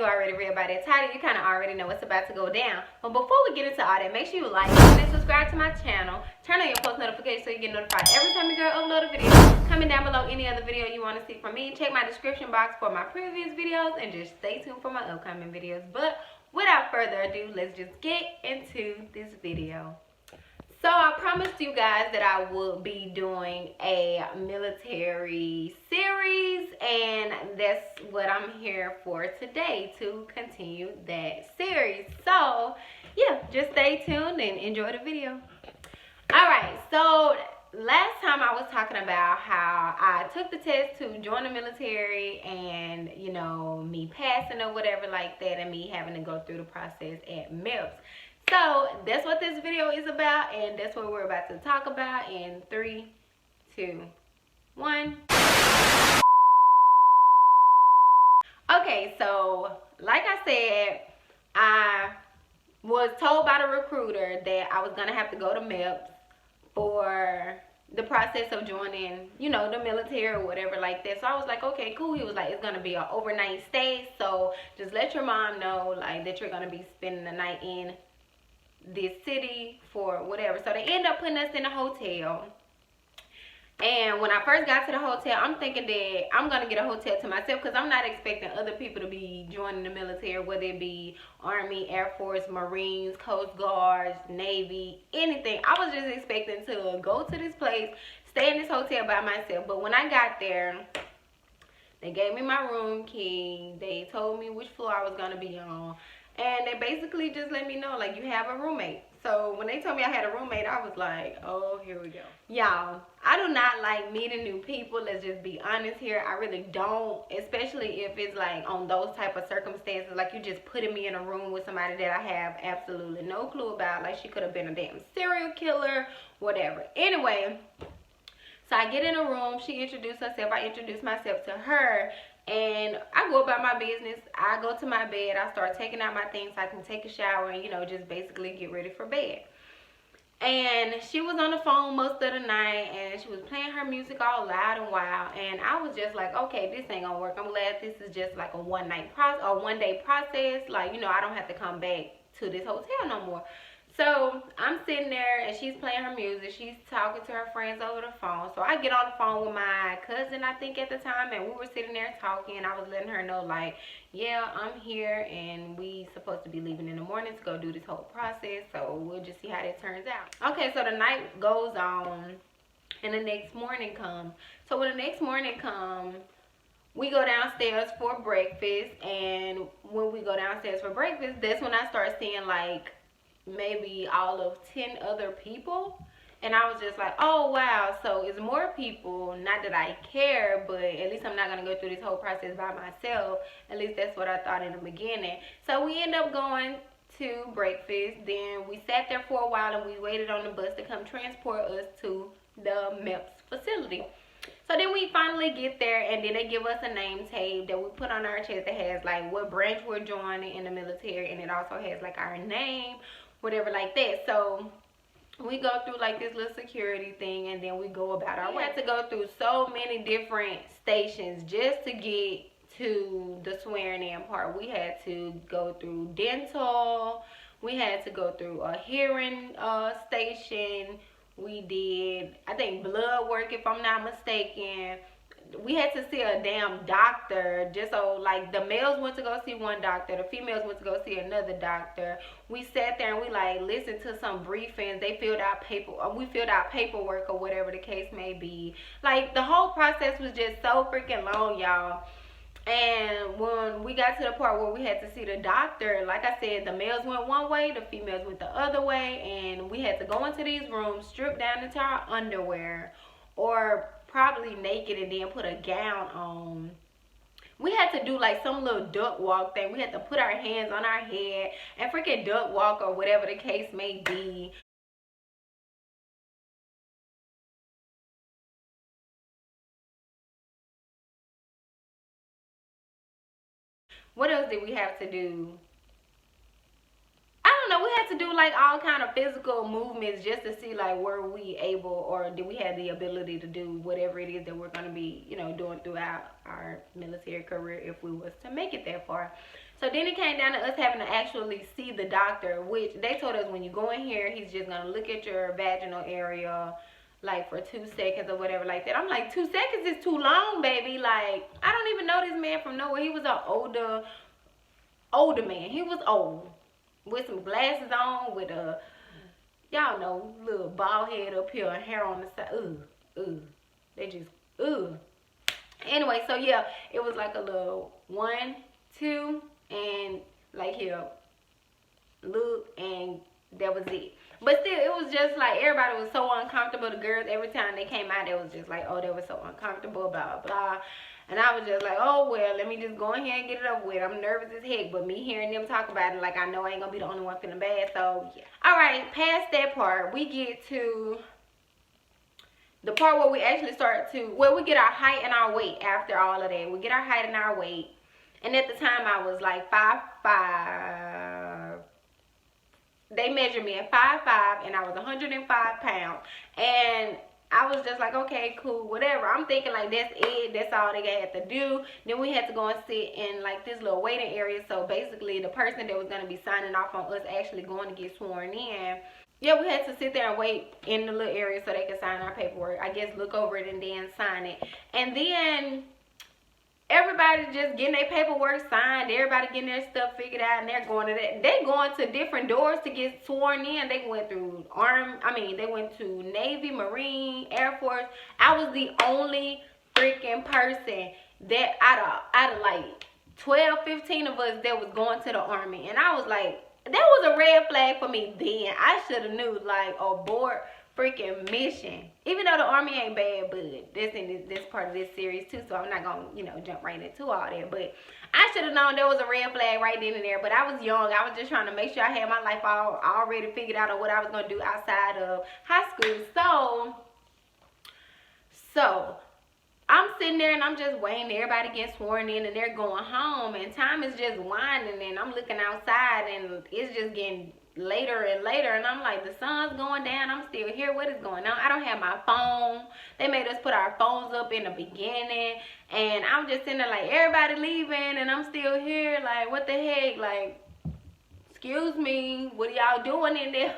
already read by that title, you kind of already know what's about to go down. But before we get into all that, make sure you like and subscribe to my channel. Turn on your post notifications so you get notified every time a girl upload a video. Comment down below any other video you want to see from me. Check my description box for my previous videos and just stay tuned for my upcoming videos. But without further ado, let's just get into this video. So I promised you guys that I would be doing a military series, and that's what I'm here for today, to continue that series. So yeah, just stay tuned and enjoy the video. Alright, so last time I was talking about how I took the test to join the military, and you know, me passing or whatever like that, and me having to go through the process at MEPS. So that's what this video is about, and that's what we're about to talk about in 3, 2, 1. Okay, so like I said, I was told by the recruiter that I was gonna have to go to MEPS for the process of joining, you know, the military or whatever like that. So I was like, okay, cool. He was like, it's gonna be an overnight stay, so just let your mom know like that you're gonna be spending the night in this city for whatever. So they end up putting us in a hotel, and when I first got to the hotel, I'm thinking that I'm gonna get a hotel to myself because I'm not expecting other people to be joining the military, whether it be Army, Air Force, Marines, Coast Guards, Navy, anything. I was just expecting to go to this place, stay in this hotel by myself. But when I got there, they gave me my room key, they told me which floor I was gonna be on, and they basically just let me know, like, you have a roommate. So when they told me I had a roommate, I was like, oh, here we go. Y'all, I do not like meeting new people. Let's just be honest here. I really don't, especially if it's like on those type of circumstances, like you just putting me in a room with somebody that I have absolutely no clue about. Like, she could have been a damn serial killer, whatever. Anyway, so I get in a room, she introduced herself, I introduced myself to her, and I go about my business. I go to my bed, I start taking out my things so I can take a shower and, you know, just basically get ready for bed. And she was on the phone most of the night, and she was playing her music all loud and wild, and I was just like, okay, this ain't gonna work. I'm glad this is just like a one-day process. Like, you know, I don't have to come back to this hotel no more. So I'm sitting there, and she's playing her music. She's talking to her friends over the phone. So I get on the phone with my cousin, I think, at the time, and we were sitting there talking. I was letting her know, like, yeah, I'm here, and we supposed to be leaving in the morning to go do this whole process. So we'll just see how that turns out. Okay, so the night goes on, and the next morning comes. So when the next morning comes, we go downstairs for breakfast, and when we go downstairs for breakfast, that's when I start seeing, like, maybe all of 10 other people, and I was just like, oh wow, so it's more people. Not that I care, but at least I'm not gonna go through this whole process by myself. At least that's what I thought in the beginning. So we end up going to breakfast, then we sat there for a while, and we waited on the bus to come transport us to the MEPS facility. So then we finally get there, and then they give us a name tape that we put on our chest that has like what branch we're joining in the military, and it also has like our name, whatever like that. So we go through like this little security thing, and then we go about our way. We had to go through so many different stations just to get to the swearing in part. We had to go through dental, we had to go through a hearing station, we did, I think, blood work, if I'm not mistaken. We had to see a damn doctor, just so, like, the males went to go see one doctor, the females went to go see another doctor. We sat there and we like listened to some briefings. They filled out we filled out paperwork or whatever the case may be. Like, the whole process was just so freaking long, y'all. And when we got to the part where we had to see the doctor, like I said, the males went one way, the females went the other way, and we had to go into these rooms, strip down into our underwear, or probably naked, and then put a gown on. We had to do like some little duck walk thing. We had to put our hands on our head and freaking duck walk, or whatever the case may be. What else did we have to do? I don't know. We had to do like all kind of physical movements just to see like were we able, or did we have the ability to do whatever it is that we're going to be, you know, doing throughout our military career if we was to make it that far. So then it came down to us having to actually see the doctor, which they told us when you go in here, he's just going to look at your vaginal area like for 2 seconds or whatever like that. I'm like, 2 seconds is too long, baby. Like, I don't even know this man from nowhere. He was an older man. He was old with some glasses on, with a, y'all know, little bald head up here and hair on the side. They just, Anyway, so yeah, it was like a little 1, 2, and like here, look, and that was it. But still, it was just like everybody was so uncomfortable. The girls, every time they came out, they was just like, oh, they were so uncomfortable, blah, blah. And I was just like, oh, well, let me just go ahead and get it over with. I'm nervous as heck, but me hearing them talk about it, like, I know I ain't gonna be the only one feeling bad, so yeah. All right, past that part, we get to the part where we actually start to, well, we get our height and our weight after all of that. We get our height and our weight. And at the time, I was like 5'5". They measured me at 5'5", and I was 105 pounds. And I was just like, okay, cool, whatever. I'm thinking like, that's it. That's all they had to do. Then we had to go and sit in like this little waiting area. So basically, the person that was going to be signing off on us actually going to get sworn in, yeah, we had to sit there and wait in the little area so they could sign our paperwork. I guess look over it and then sign it. And then everybody just getting their paperwork signed. Everybody getting their stuff figured out, and they're going to that. They going to different doors to get sworn in. They went through they went to Navy, Marine, Air Force. I was the only freaking person that out of like 12, 15 of us that was going to the Army. And I was like, that was a red flag for me then. I should have knew, like, abort freaking mission. Even though the Army ain't bad, but this in this part of this series too, so I'm not gonna, jump right into all that. But I should have known there was a red flag right then and there. But I was young. I was just trying to make sure I had my life all already figured out on what I was gonna do outside of high school. So I'm sitting there and I'm just waiting. Everybody gets sworn in and they're going home, and time is just winding, and I'm looking outside and it's just getting later and later, and I'm like, the sun's going down, I'm still here, what is going on? I don't have my phone. They made us put our phones up in the beginning, and I'm just sitting there like, everybody leaving and I'm still here, like, what the heck? Like, excuse me, what are y'all doing in there?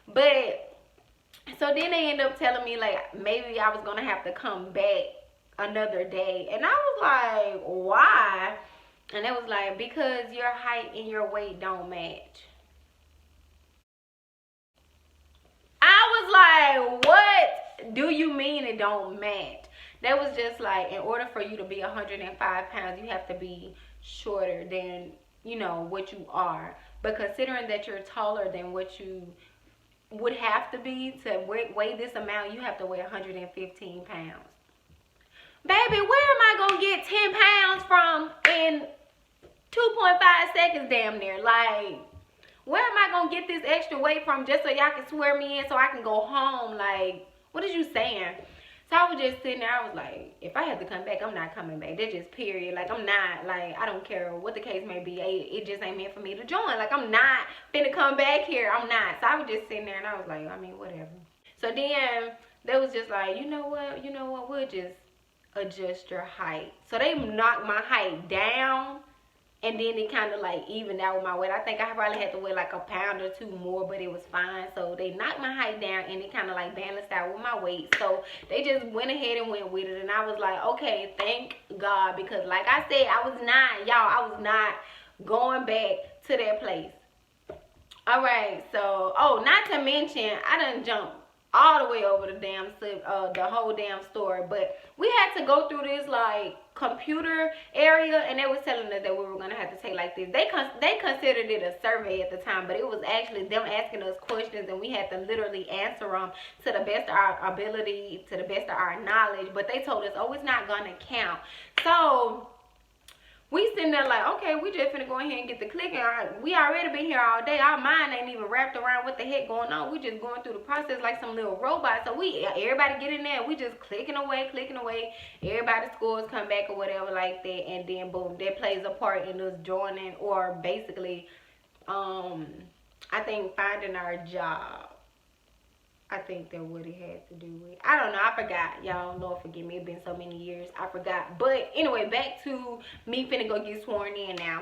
But so then they end up telling me like maybe I was gonna have to come back another day, and I was like, why? And it was like, because your height and your weight don't match. I was like, what do you mean it don't match? That was just like, in order for you to be 105 pounds, you have to be shorter than, what you are. But considering that you're taller than what you would have to be to weigh this amount, you have to weigh 115 pounds. Baby, where am I going to get 10 pounds from in 2.5 seconds damn near? Like, where am I going to get this extra weight from just so y'all can swear me in so I can go home? Like, what is you saying? So I was just sitting there. I was like, if I have to come back, I'm not coming back. That's just period. Like, I'm not. Like, I don't care what the case may be. It just ain't meant for me to join. Like, I'm not finna come back here. I'm not. So I was just sitting there and I was like, I mean, whatever. So then they was just like, you know what? We'll just adjust your height. So they knocked my height down, and then it kind of like evened out with my weight. I think I probably had to weigh like a pound or two more, but it was fine. So they knocked my height down, and it kind of like balanced out with my weight. So they just went ahead and went with it, and I was like, okay, thank God, because like I said, I was not going back to that place. All right, so not to mention, I done jumped all the way over the whole damn story, but we had to go through this like computer area, and they was telling us that we were gonna have to take like this. They considered it a survey at the time, but it was actually them asking us questions, and we had to literally answer them to the best of our ability, to the best of our knowledge. But they told us, oh, it's not gonna count. So we sitting there like, okay, we just finna go ahead and get the clicking. We already been here all day. Our mind ain't even wrapped around what the heck going on. We just going through the process like some little robot. So everybody get in there. We just clicking away. Everybody's scores come back or whatever like that. And then boom, that plays a part in us joining, or basically, I think finding our job. I think that what it had to do with. I don't know. I forgot. Y'all, Lord forgive me. It's been so many years. I forgot. But anyway, back to me finna go get sworn in now.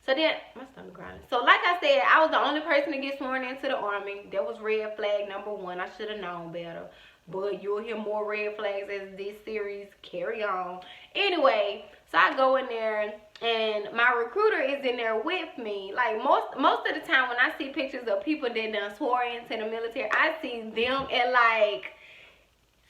So then, my stomach grinding. So like I said, I was the only person to get sworn into the Army. That was red flag number 1. I should have known better. But you'll hear more red flags as this series carry on. Anyway, so I go in there and my recruiter is in there with me. Like most of the time when I see pictures of people that done swore into the military, I see them and like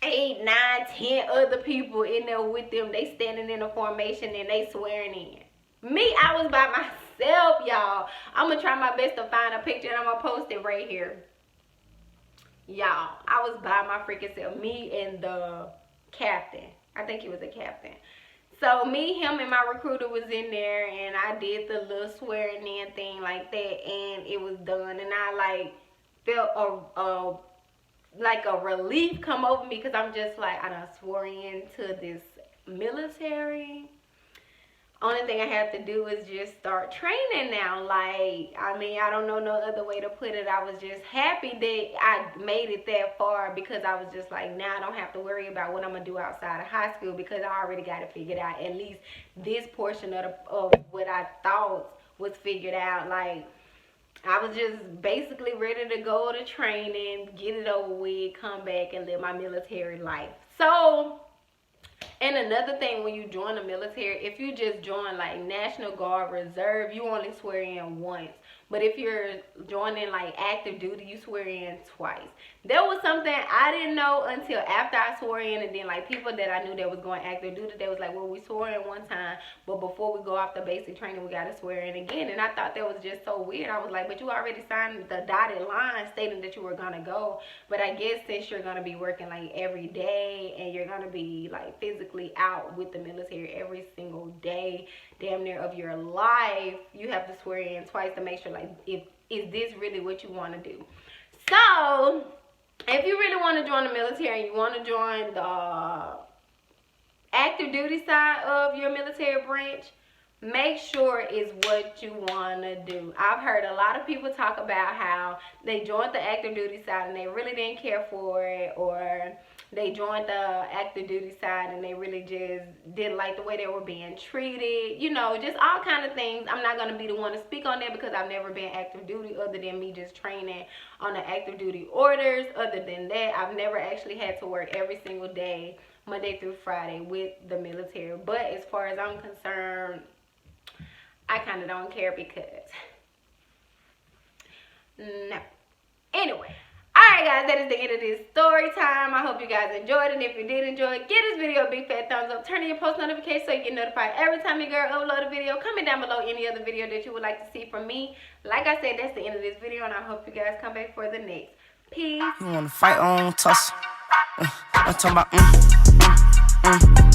8, 9, 10 other people in there with them. They standing in a formation and they swearing in. Me, I was by myself, y'all. I'm gonna try my best to find a picture and I'm gonna post it right here. Y'all, I was by my freaking self. Me and the captain. I think he was a captain. So me, him, and my recruiter was in there, and I did the little swearing in thing like that, and it was done. And I like felt like a relief come over me because I'm just like, I done swore into this military. Only thing I have to do is just start training now. Like, I mean, I don't know no other way to put it. I was just happy that I made it that far because I was just like, now I don't have to worry about what I'm going to do outside of high school because I already got it figured out. At least this portion of what I thought was figured out. Like, I was just basically ready to go to training, get it over with, come back and live my military life. So, and another thing, when you join the military, if you just join like National Guard, Reserve, you only swear in once. But if you're joining like active duty, you swear in twice. There was something I didn't know until after I swore in, and then like people that I knew that was going active duty, they was like, well, we swore in one time, but before we go off the basic training, we got to swear in again. And I thought that was just so weird. I was like, but you already signed the dotted line stating that you were going to go. But I guess since you're going to be working like every day and you're going to be like physically out with the military every single day, damn near of your life, you have to swear in twice to make sure like is this really what you want to do. So if you really want to join the military and you want to join the active duty side of your military branch, make sure it's what you want to do. I've heard a lot of people talk about how they joined the active duty side and they really didn't care for it, or they joined the active duty side and they really just didn't like the way they were being treated. You know, just all kind of things. I'm not going to be the one to speak on that because I've never been active duty other than me just training on the active duty orders. Other than that, I've never actually had to work every single day, Monday through Friday, with the military. But as far as I'm concerned, I kind of don't care because no. Anyway. Alright guys, that is the end of this story time. I hope you guys enjoyed it. And if you did enjoy it, give this video a big fat thumbs up. Turn on your post notifications so you get notified every time your girl upload a video. Comment down below any other video that you would like to see from me. Like I said, that's the end of this video, and I hope you guys come back for the next. Peace. You wanna fight on tussle? I'm talking about